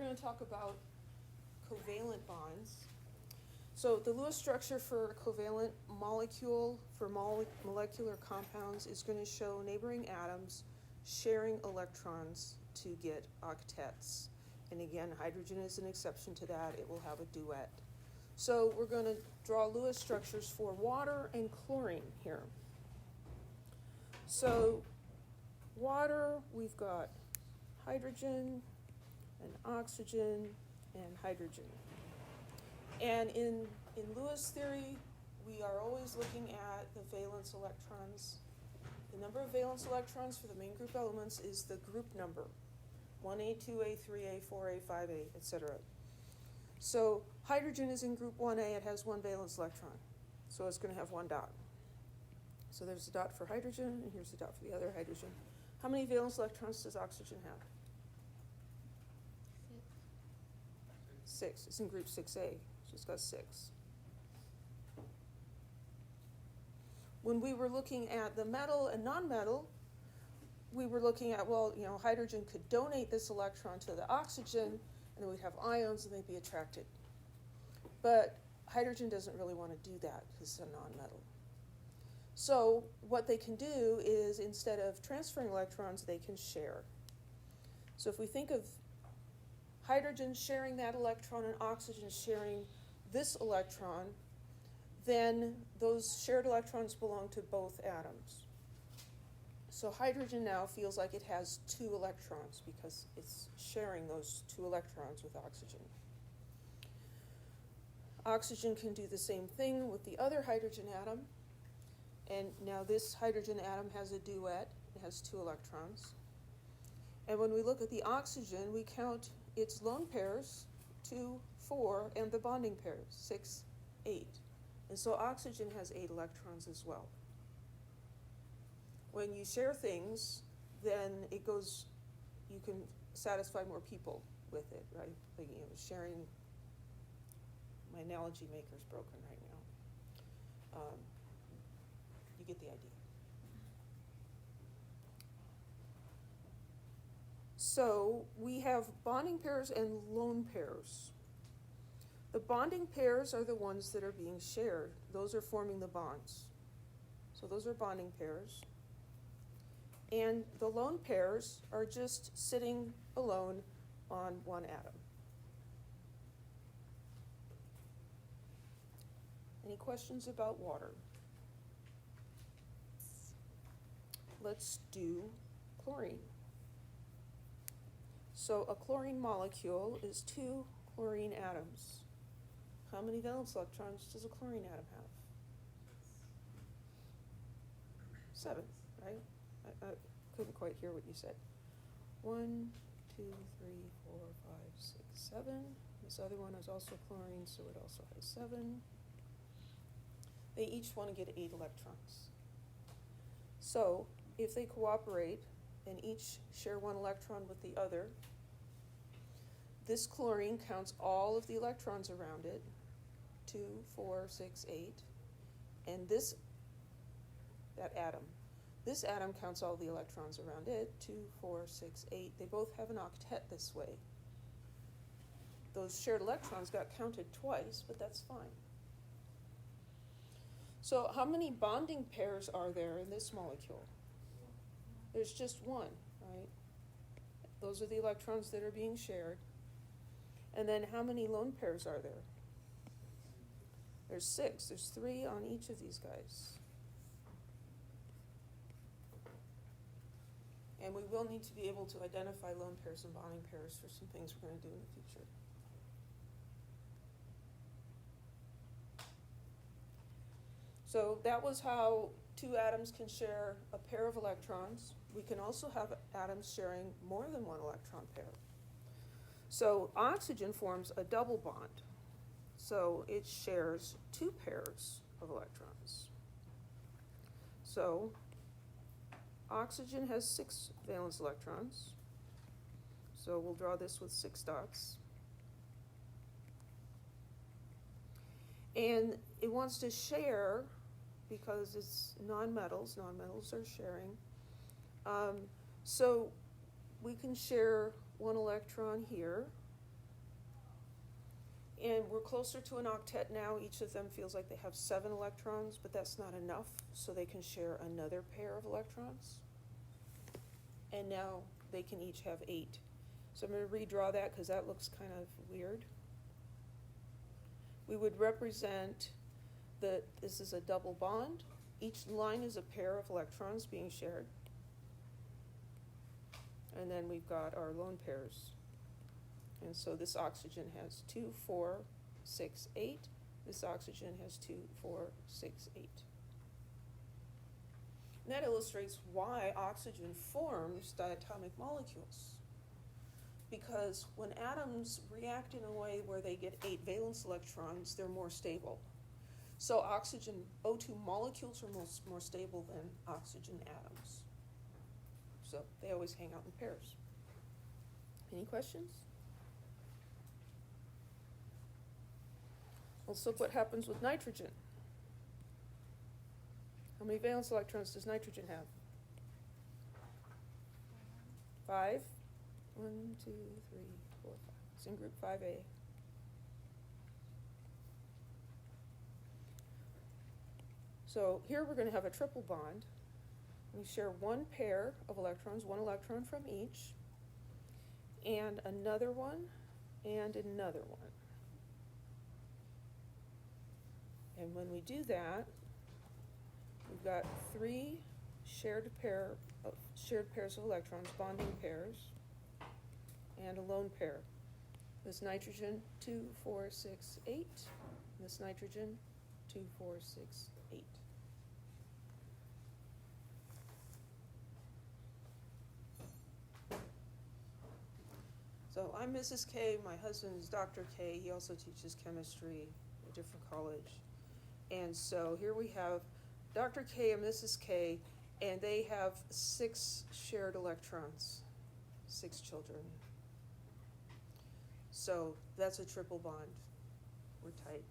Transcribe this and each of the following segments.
going to talk about covalent bonds. So the Lewis structure for a covalent molecule for molecular compounds is going to show neighboring atoms sharing electrons to get octets. And again, hydrogen is an exception to that. It will have a duet. So we're going to draw Lewis structures for water and chlorine here. So water, we've got hydrogen and oxygen and hydrogen. And in Lewis theory, we are always looking at the valence electrons. The number of valence electrons for the main group elements is the group number, 1A, 2A, 3A, 4A, 5A, etc. So hydrogen is in group 1A, it has one valence electron. So it's going to have one dot. So there's a dot for hydrogen, and here's the dot for the other hydrogen. How many valence electrons does oxygen have? 6. It's in group 6A, so it's got 6. When we were looking at the metal and nonmetal, we were looking at, well, hydrogen could donate this electron to the oxygen, and then we'd have ions, and they'd be attracted. But hydrogen doesn't really want to do that because it's a nonmetal. So what they can do is, instead of transferring electrons, they can share. So if we think of hydrogen sharing that electron and oxygen sharing this electron, then those shared electrons belong to both atoms. So hydrogen now feels like it has 2 electrons because it's sharing those 2 electrons with oxygen. Oxygen can do the same thing with the other hydrogen atom. And now this hydrogen atom has a duet. It has 2 electrons. And when we look at the oxygen, we count its lone pairs, 2, 4, and the bonding pairs, 6, 8. And so oxygen has 8 electrons as well. When you share things, then it goes, you can satisfy more people with it, right? Like, sharing, my analogy maker's broken right now. You get the idea. So we have bonding pairs and lone pairs. The bonding pairs are the ones that are being shared. Those are forming the bonds. So those are bonding pairs. And the lone pairs are just sitting alone on one atom. Any questions about water? Let's do chlorine. So a chlorine molecule is 2 chlorine atoms. How many valence electrons does a chlorine atom have? 7, right? I couldn't quite hear what you said. 1, 2, 3, 4, 5, 6, 7. This other one is also chlorine, so it also has 7. They each want to get 8 electrons. So if they cooperate and each share 1 electron with the other, this chlorine counts all of the electrons around it, 2, 4, 6, 8, and this atom counts all the electrons around it, 2, 4, 6, 8. They both have an octet this way. Those shared electrons got counted twice, but that's fine. So how many bonding pairs are there in this molecule? There's just 1, right? Those are the electrons that are being shared. And then how many lone pairs are there? There's 6. There's 3 on each of these guys. And we will need to be able to identify lone pairs and bonding pairs for some things we're going to do in the future. So that was how 2 atoms can share a pair of electrons. We can also have atoms sharing more than 1 electron pair. So oxygen forms a double bond. So it shares 2 pairs of electrons. So oxygen has 6 valence electrons. So we'll draw this with 6 dots. And it wants to share because it's nonmetals. Nonmetals are sharing. So we can share 1 electron here And we're closer to an octet now. Each of them feels like they have 7 electrons, but that's not enough, so they can share another pair of electrons. And now they can each have 8. So I'm going to redraw that because that looks kind of weird. We would represent that this is a double bond. Each line is a pair of electrons being shared. And then we've got our lone pairs. And so this oxygen has 2, 4, 6, 8. This oxygen has 2, 4, 6, 8. And that illustrates why oxygen forms diatomic molecules. Because when atoms react in a way where they get 8 valence electrons, they're more stable. So oxygen O2 molecules are more stable than oxygen atoms. So they always hang out in pairs. Any questions? Let's look what happens with nitrogen. How many valence electrons does nitrogen have? 5. 1, 2, 3, 4, 5. It's in group 5A. So here we're going to have a triple bond. We share 1 pair of electrons, 1 electron from each, and another one, and another one. And when we do that, we've got 3 shared pairs of electrons, bonding pairs, and a lone pair. This nitrogen, 2, 4, 6, 8. This nitrogen, 2, 4, 6, 8. So I'm Mrs. K. My husband is Dr. K. He also teaches chemistry at a different college. And so here we have Dr. K and Mrs. K, and they have 6 shared electrons, 6 children. So that's a triple bond. We're tight.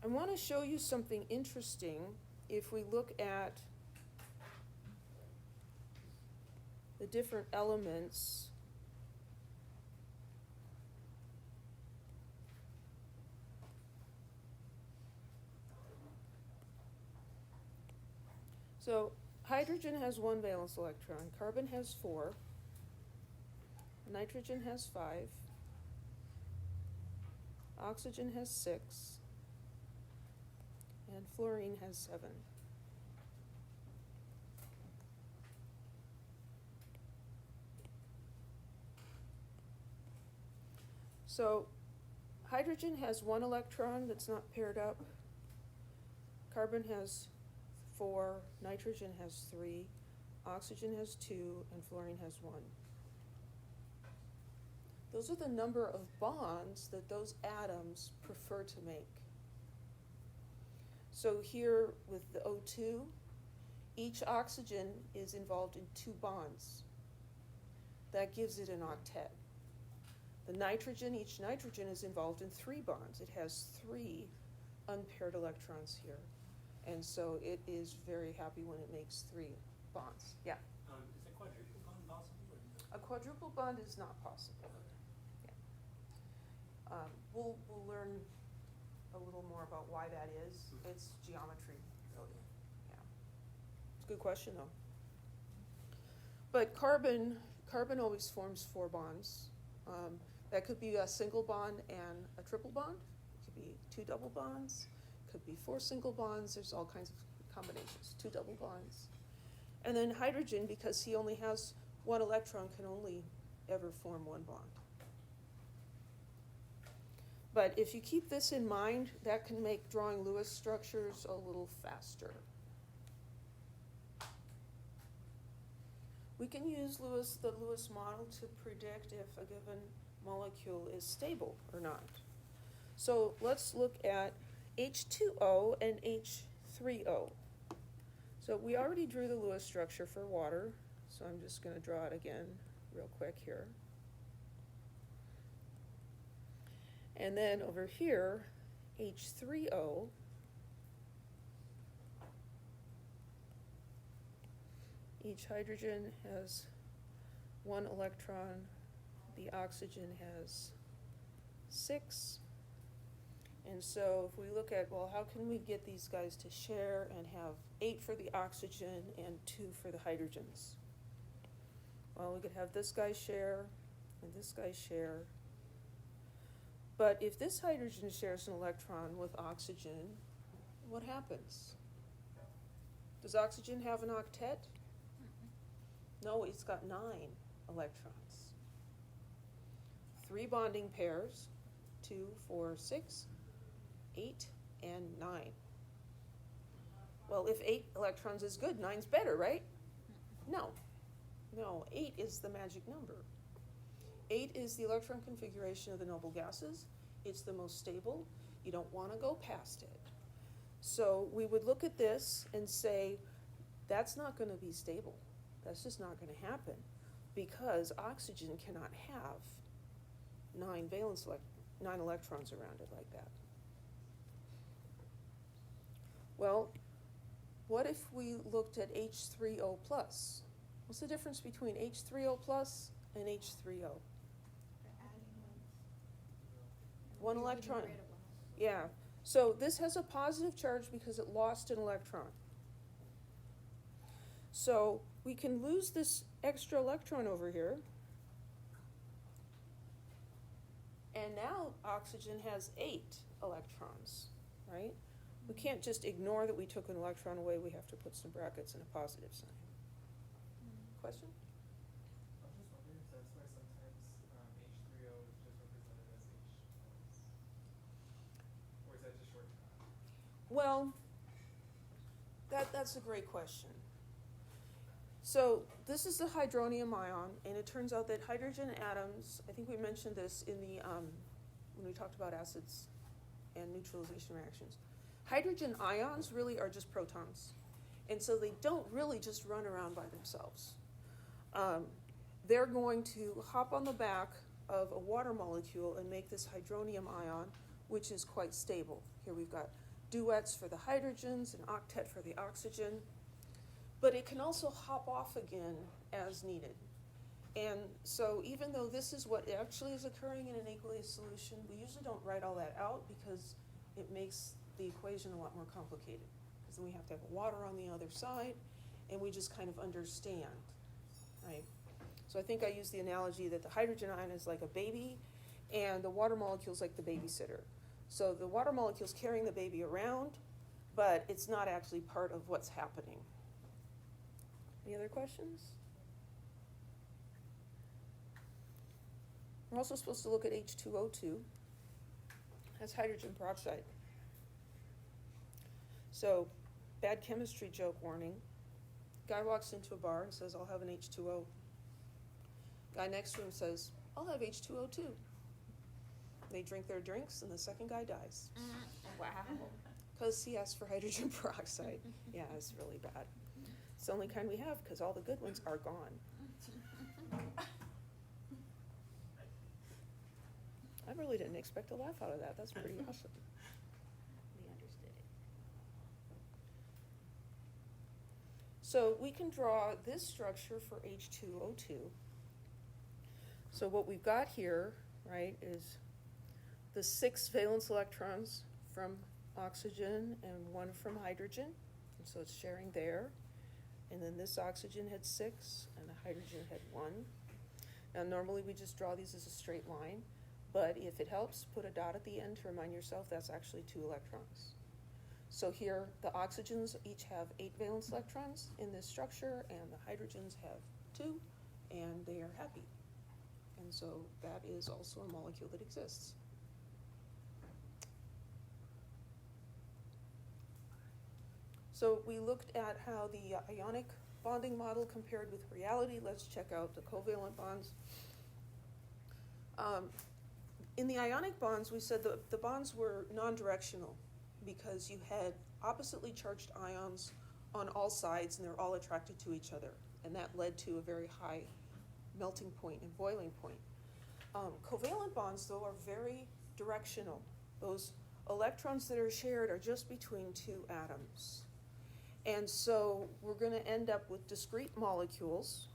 I want to show you something interesting if we look at the different elements. So hydrogen has 1 valence electron, carbon has 4, nitrogen has 5, oxygen has 6, and fluorine has 7. So hydrogen has 1 electron that's not paired up, carbon has 4, nitrogen has 3, oxygen has 2, and fluorine has 1. Those are the number of bonds that those atoms prefer to make. So here with the O2, each oxygen is involved in 2 bonds. That gives it an octet. The nitrogen, each nitrogen is involved in 3 bonds. It has 3 unpaired electrons here. And so it is very happy when it makes 3 bonds. Yeah? Is a quadruple bond possible? A quadruple bond is not possible. Yeah. We'll learn a little more about why that is. It's geometry, really. Yeah. It's a good question, though. But carbon always forms 4 bonds. That could be a single bond and a triple bond. It could be 2 double bonds. It could be 4 single bonds. There's all kinds of combinations. 2 double bonds. And then hydrogen, because he only has 1 electron, can only ever form 1 bond. But if you keep this in mind, that can make drawing Lewis structures a little faster. We can use the Lewis model to predict if a given molecule is stable or not. So let's look at H2O and H3O. So we already drew the Lewis structure for water, so I'm just going to draw it again real quick here. And then over here, H3O, each hydrogen has 1 electron the oxygen has 6. And so if we look at, well, how can we get these guys to share and have 8 for the oxygen and 2 for the hydrogens? Well, we could have this guy share and this guy share. But if this hydrogen shares an electron with oxygen, what happens? Does oxygen have an octet? No, it's got 9 electrons. 3 bonding pairs, 2, 4, 6, 8, and 9. Well, if 8 electrons is good, 9's better, right? No. No, 8 is the magic number. 8 is the electron configuration of the noble gases. It's the most stable. You don't want to go past it. So we would look at this and say, that's not going to be stable. That's just not going to happen because oxygen cannot have 9 electrons around it like that. Well, what if we looked at H3O+? What's the difference between H3O+ and H3O? 1 electron. Yeah. So this has a positive charge because it lost an electron. So we can lose this extra electron over here. And now oxygen has 8 electrons, right? We can't just ignore that we took an electron away. We have to put some brackets and a positive sign. Question? I'm just wondering if that's why sometimes H3O is just represented as H. Or is that just shorthand? Well, that's a great question. So this is the hydronium ion, and it turns out that hydrogen atoms, I think we mentioned this in the when we talked about acids and neutralization reactions. Hydrogen ions really are just protons, and so they don't really just run around by themselves. They're going to hop on the back of a water molecule and make this hydronium ion, which is quite stable. Here we've got duets for the hydrogens, an octet for the oxygen, but it can also hop off again as needed. And so even though this is what actually is occurring in an aqueous solution, we usually don't write all that out because it makes the equation a lot more complicated. Because then we have to have water on the other side, and we just kind of understand, right? So I think I used the analogy that the hydrogen ion is like a baby, and the water molecule is like the babysitter. So the water molecule is carrying the baby around, but it's not actually part of what's happening. Any other questions? We're also supposed to look at H2O2. That's hydrogen peroxide. So, bad chemistry joke warning. Guy walks into a bar and says, I'll have an H2O. Guy next to him says, I'll have H2O too. They drink their drinks and the second guy dies. Wow. Because he asked for hydrogen peroxide. Yeah, it's really bad. It's the only kind we have because all the good ones are gone. I really didn't expect a laugh out of that. That's pretty awesome. We understood it. So we can draw this structure for H2O2. So what we've got here, right, is the 6 valence electrons from oxygen and 1 from hydrogen. And so it's sharing there. And then this oxygen had 6 and the hydrogen had 1. Now normally we just draw these as a straight line, but if it helps, put a dot at the end to remind yourself that's actually 2 electrons. So here the oxygens each have 8 valence electrons in this structure, and the hydrogens have 2, and they are happy. And so that is also a molecule that exists. So we looked at how the ionic bonding model compared with reality. Let's check out the covalent bonds. In the ionic bonds, we said the bonds were non-directional because you had oppositely charged ions on all sides and they're all attracted to each other. And that led to a very high melting point and boiling point. Covalent bonds, though, are very directional. Those electrons that are shared are just between 2 atoms. And so we're going to end up with discrete molecules.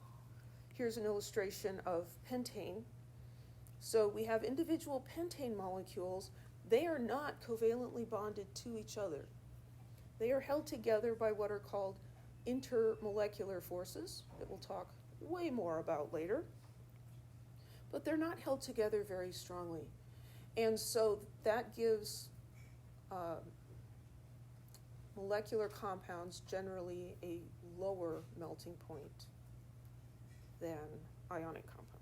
Here's an illustration of pentane. So we have individual pentane molecules. They are not covalently bonded to each other. They are held together by what are called intermolecular forces that we'll talk way more about later. But they're not held together very strongly. And so that gives molecular compounds generally a lower melting point than ionic compounds.